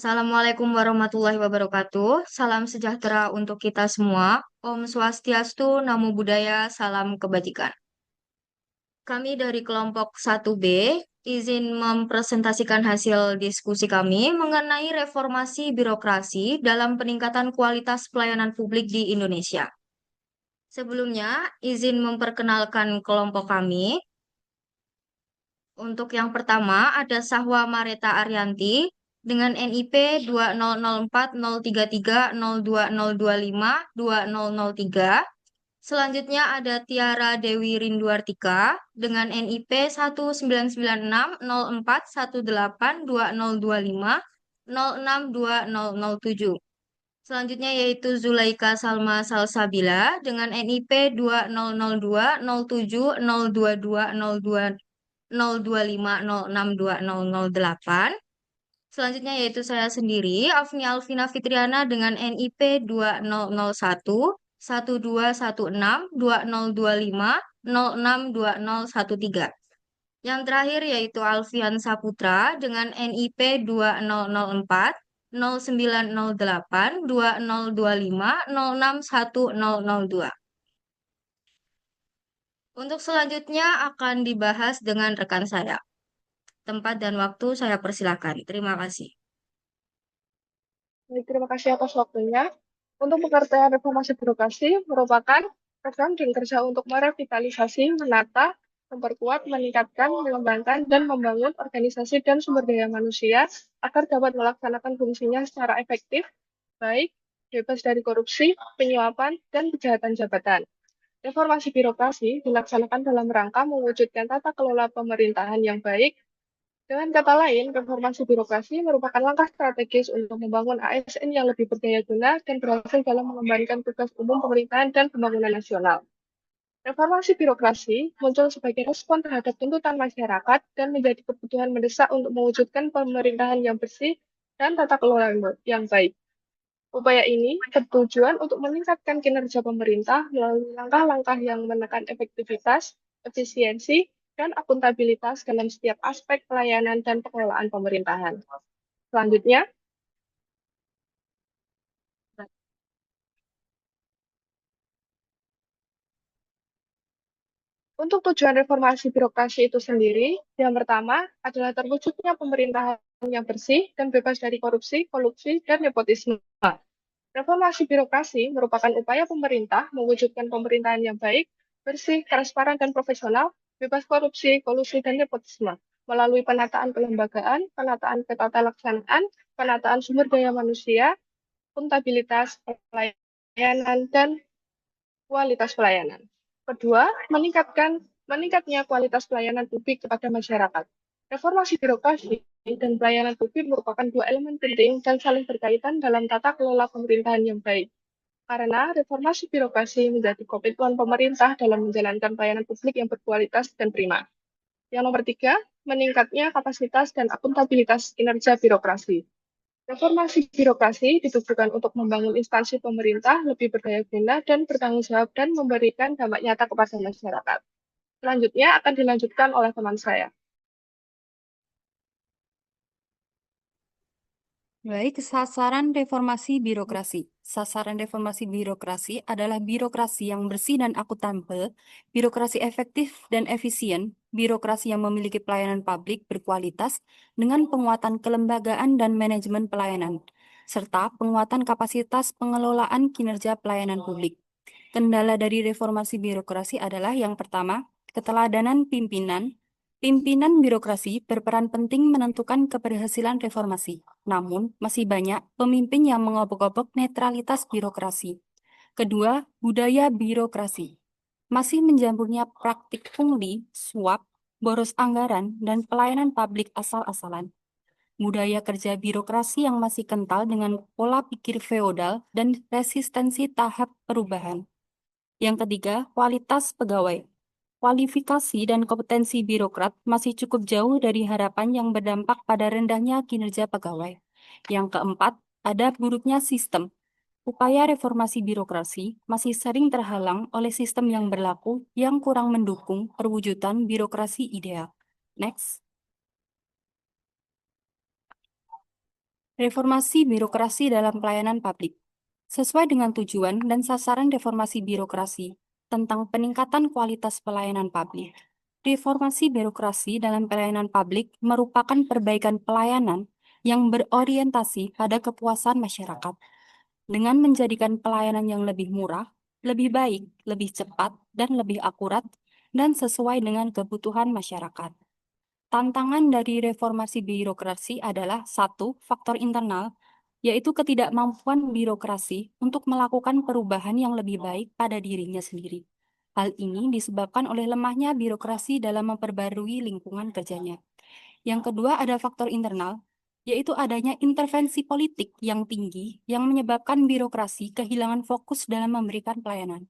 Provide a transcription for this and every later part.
Assalamualaikum warahmatullahi wabarakatuh. Salam sejahtera untuk kita semua. Om Swastiastu, Namo Buddhaya, salam kebajikan. Kami dari kelompok 1B izin mempresentasikan hasil diskusi kami mengenai reformasi birokrasi dalam peningkatan kualitas pelayanan publik di Indonesia. Sebelumnya, izin memperkenalkan kelompok kami. Untuk yang pertama ada Sahwa Mareta Arianti dengan NIP 2004033020252003. Selanjutnya ada Tiara Dewi Rinduartika dengan NIP 1996041882025062007. Selanjutnya yaitu Zulaika Salma Salsabila dengan NIP 2002070720220025062008. Selanjutnya yaitu saya sendiri, Afni Alvina Fitriana dengan NIP 200112162025062013. Yang terakhir yaitu Alfian Saputra dengan NIP 2004-908-2025-061002. Untuk selanjutnya akan dibahas dengan rekan saya. Tempat dan waktu saya persilakan. Terima kasih. Baik, terima kasih atas waktunya. Untuk pengertian reformasi birokrasi merupakan program dan kerja untuk merevitalisasi, menata, memperkuat, meningkatkan, mengembangkan, dan membangun organisasi dan sumber daya manusia agar dapat melaksanakan fungsinya secara efektif, baik, bebas dari korupsi, penyuapan, dan kejahatan jabatan. Reformasi birokrasi dilaksanakan dalam rangka mewujudkan tata kelola pemerintahan yang baik. Dengan kata lain, reformasi birokrasi merupakan langkah strategis untuk membangun ASN yang lebih berdaya guna dan berhasil dalam mengembangkan tugas umum pemerintahan dan pembangunan nasional. Reformasi birokrasi muncul sebagai respon terhadap tuntutan masyarakat dan menjadi kebutuhan mendesak untuk mewujudkan pemerintahan yang bersih dan tata kelola yang baik. Upaya ini bertujuan untuk meningkatkan kinerja pemerintah melalui langkah-langkah yang menekan efektivitas, efisiensi, dan akuntabilitas dalam setiap aspek pelayanan dan pengelolaan pemerintahan. Selanjutnya, untuk tujuan reformasi birokrasi itu sendiri, yang pertama adalah terwujudnya pemerintahan yang bersih dan bebas dari korupsi, kolusi, dan nepotisme. Reformasi birokrasi merupakan upaya pemerintah mewujudkan pemerintahan yang baik, bersih, transparan, dan profesional, bebas korupsi, kolusi, dan nepotisme, melalui penataan kelembagaan, penataan ketata laksanaan, penataan sumber daya manusia, akuntabilitas pelayanan, dan kualitas pelayanan. Kedua, meningkatnya kualitas pelayanan publik kepada masyarakat. Reformasi birokrasi dan pelayanan publik merupakan dua elemen penting dan saling berkaitan dalam tata kelola pemerintahan yang baik. Karena reformasi birokrasi menjadi komitmen pemerintah dalam menjalankan pelayanan publik yang berkualitas dan prima. Yang nomor tiga, meningkatnya kapasitas dan akuntabilitas kinerja birokrasi. Reformasi birokrasi ditujukan untuk membangun instansi pemerintah lebih berdaya guna dan bertanggung jawab dan memberikan dampak nyata kepada masyarakat. Selanjutnya akan dilanjutkan oleh teman saya. Baik, sasaran reformasi birokrasi. Sasaran reformasi birokrasi adalah birokrasi yang bersih dan akuntabel, birokrasi efektif dan efisien, birokrasi yang memiliki pelayanan publik berkualitas dengan penguatan kelembagaan dan manajemen pelayanan, serta penguatan kapasitas pengelolaan kinerja pelayanan publik. Kendala dari reformasi birokrasi adalah yang pertama, keteladanan pimpinan. Pimpinan birokrasi berperan penting menentukan keberhasilan reformasi. Namun, masih banyak pemimpin yang mengobok-obok netralitas birokrasi. Kedua, budaya birokrasi. Masih menjamurnya praktik pungli, suap, boros anggaran, dan pelayanan publik asal-asalan. Budaya kerja birokrasi yang masih kental dengan pola pikir feodal dan resistensi tahap perubahan. Yang ketiga, kualitas pegawai. Kualifikasi dan kompetensi birokrat masih cukup jauh dari harapan yang berdampak pada rendahnya kinerja pegawai. Yang keempat, ada buruknya sistem. Upaya reformasi birokrasi masih sering terhalang oleh sistem yang berlaku yang kurang mendukung perwujudan birokrasi ideal. Next. Reformasi birokrasi dalam pelayanan publik. Sesuai dengan tujuan dan sasaran reformasi birokrasi tentang peningkatan kualitas pelayanan publik. Reformasi birokrasi dalam pelayanan publik merupakan perbaikan pelayanan yang berorientasi pada kepuasan masyarakat dengan menjadikan pelayanan yang lebih murah, lebih baik, lebih cepat, dan lebih akurat dan sesuai dengan kebutuhan masyarakat. Tantangan dari reformasi birokrasi adalah satu, faktor internal, yaitu ketidakmampuan birokrasi untuk melakukan perubahan yang lebih baik pada dirinya sendiri. Hal ini disebabkan oleh lemahnya birokrasi dalam memperbarui lingkungan kerjanya. Yang kedua ada faktor internal, yaitu adanya intervensi politik yang tinggi yang menyebabkan birokrasi kehilangan fokus dalam memberikan pelayanan.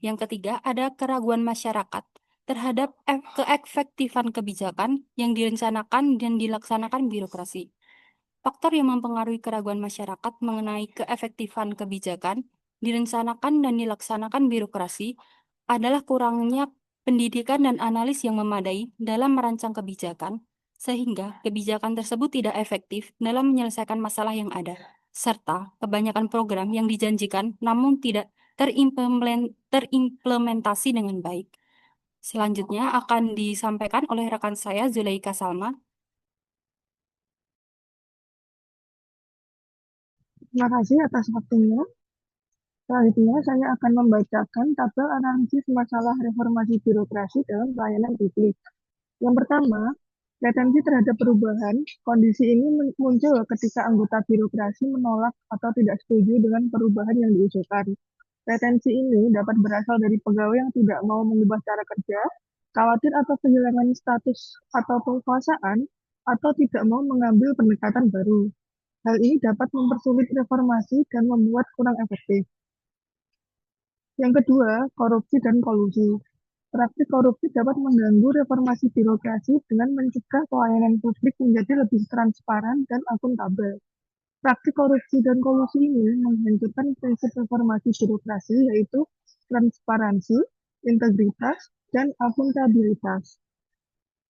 Yang ketiga, ada keraguan masyarakat terhadap keefektifan kebijakan yang direncanakan dan dilaksanakan birokrasi. Faktor yang mempengaruhi keraguan masyarakat mengenai keefektifan kebijakan direncanakan dan dilaksanakan birokrasi adalah kurangnya pendidikan dan analis yang memadai dalam merancang kebijakan, sehingga kebijakan tersebut tidak efektif dalam menyelesaikan masalah yang ada, serta kebanyakan program yang dijanjikan namun tidak terimplementasi dengan baik. Selanjutnya akan disampaikan oleh rekan saya Zulaika Salma. Terima kasih atas waktunya. Selanjutnya, saya akan membacakan tabel analisis masalah reformasi birokrasi dalam pelayanan publik. Yang pertama, retensi terhadap perubahan. Kondisi ini muncul ketika anggota birokrasi menolak atau tidak setuju dengan perubahan yang diusulkan. Retensi ini dapat berasal dari pegawai yang tidak mau mengubah cara kerja, khawatir atau kehilangan status atau kekuasaan, atau tidak mau mengambil pendekatan baru. Hal ini dapat mempersulit reformasi dan membuat kurang efektif. Yang kedua, korupsi dan kolusi. Praktik korupsi dapat mengganggu reformasi birokrasi dengan mencegah pelayanan publik menjadi lebih transparan dan akuntabel. Praktik korupsi dan kolusi ini menghancurkan prinsip reformasi birokrasi yaitu transparansi, integritas, dan akuntabilitas.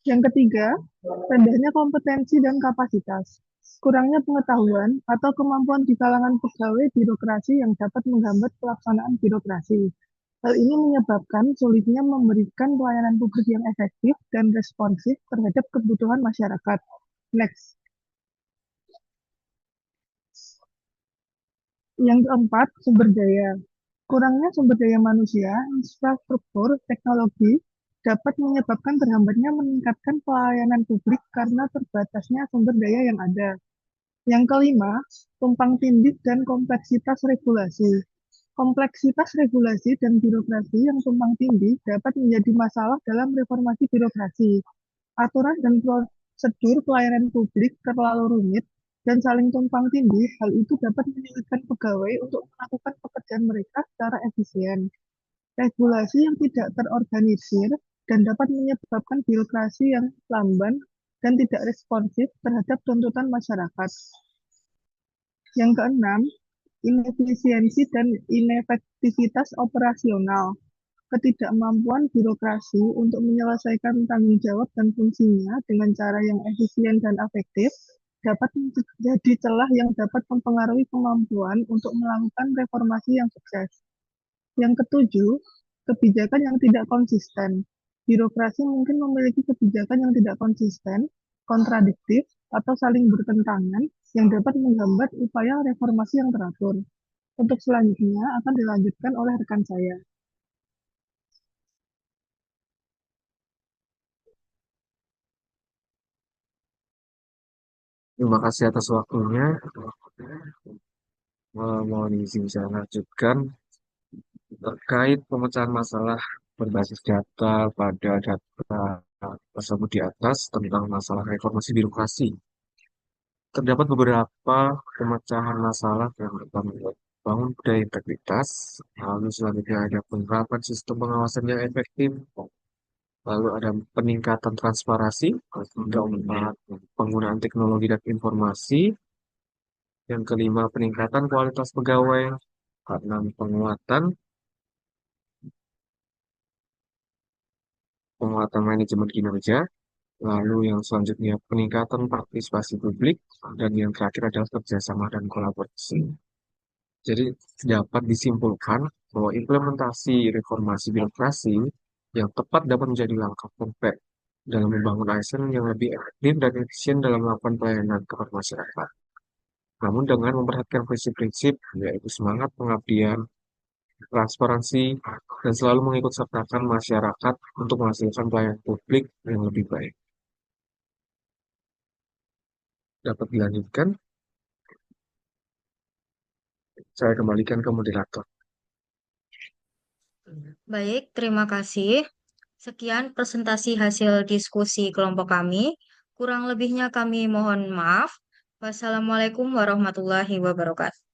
Yang ketiga, rendahnya kompetensi dan kapasitas. Kurangnya pengetahuan atau kemampuan di kalangan pegawai birokrasi yang dapat menghambat pelaksanaan birokrasi. Hal ini menyebabkan sulitnya memberikan pelayanan publik yang efektif dan responsif terhadap kebutuhan masyarakat. Next. Yang keempat, sumber daya. Kurangnya sumber daya manusia, infrastruktur, teknologi dapat menyebabkan terhambatnya meningkatkan pelayanan publik karena terbatasnya sumber daya yang ada. Yang kelima, tumpang tindih dan kompleksitas regulasi. Kompleksitas regulasi dan birokrasi yang tumpang tindih dapat menjadi masalah dalam reformasi birokrasi. Aturan dan prosedur pelayanan publik terlalu rumit dan saling tumpang tindih, hal itu dapat menyulitkan pegawai untuk melakukan pekerjaan mereka secara efisien. Regulasi yang tidak terorganisir dan dapat menyebabkan birokrasi yang lamban dan tidak responsif terhadap tuntutan masyarakat. Yang keenam, inefisiensi dan inefektivitas operasional. Ketidakmampuan birokrasi untuk menyelesaikan tanggung jawab dan fungsinya dengan cara yang efisien dan efektif dapat menjadi celah yang dapat mempengaruhi kemampuan untuk melakukan reformasi yang sukses. Yang ketujuh, kebijakan yang tidak konsisten. Birokrasi mungkin memiliki kebijakan yang tidak konsisten, kontradiktif, atau saling bertentangan yang dapat menghambat upaya reformasi yang teratur. Untuk selanjutnya akan dilanjutkan oleh rekan saya. Terima kasih atas waktunya. Mohon izin saya lanjutkan terkait pemecahan masalah berbasis data pada data tersebut di atas tentang masalah reformasi birokrasi. Terdapat beberapa pemecahan masalah yang pertama bangun budaya integritas, lalu selanjutnya ada penerapan sistem pengawasan yang efektif, lalu ada peningkatan transparansi, keempat penggunaan teknologi dan informasi, yang kelima peningkatan kualitas pegawai, keenam penguatan manajemen kinerja, Lalu yang selanjutnya peningkatan partisipasi publik, dan yang terakhir adalah kerjasama dan kolaborasi. Jadi dapat disimpulkan bahwa implementasi reformasi birokrasi yang tepat dapat menjadi langkah konkret dalam membangun ASN yang lebih efektif dan efisien dalam melakukan pelayanan kepada masyarakat. Namun dengan memperhatikan prinsip-prinsip, yaitu semangat pengabdian, transparansi, dan selalu mengikut sertakan masyarakat untuk menghasilkan pelayanan publik yang lebih baik. Dapat dilanjutkan, saya kembalikan ke moderator. Baik, terima kasih. Sekian presentasi hasil diskusi kelompok kami. Kurang lebihnya kami mohon maaf. Wassalamualaikum warahmatullahi wabarakatuh.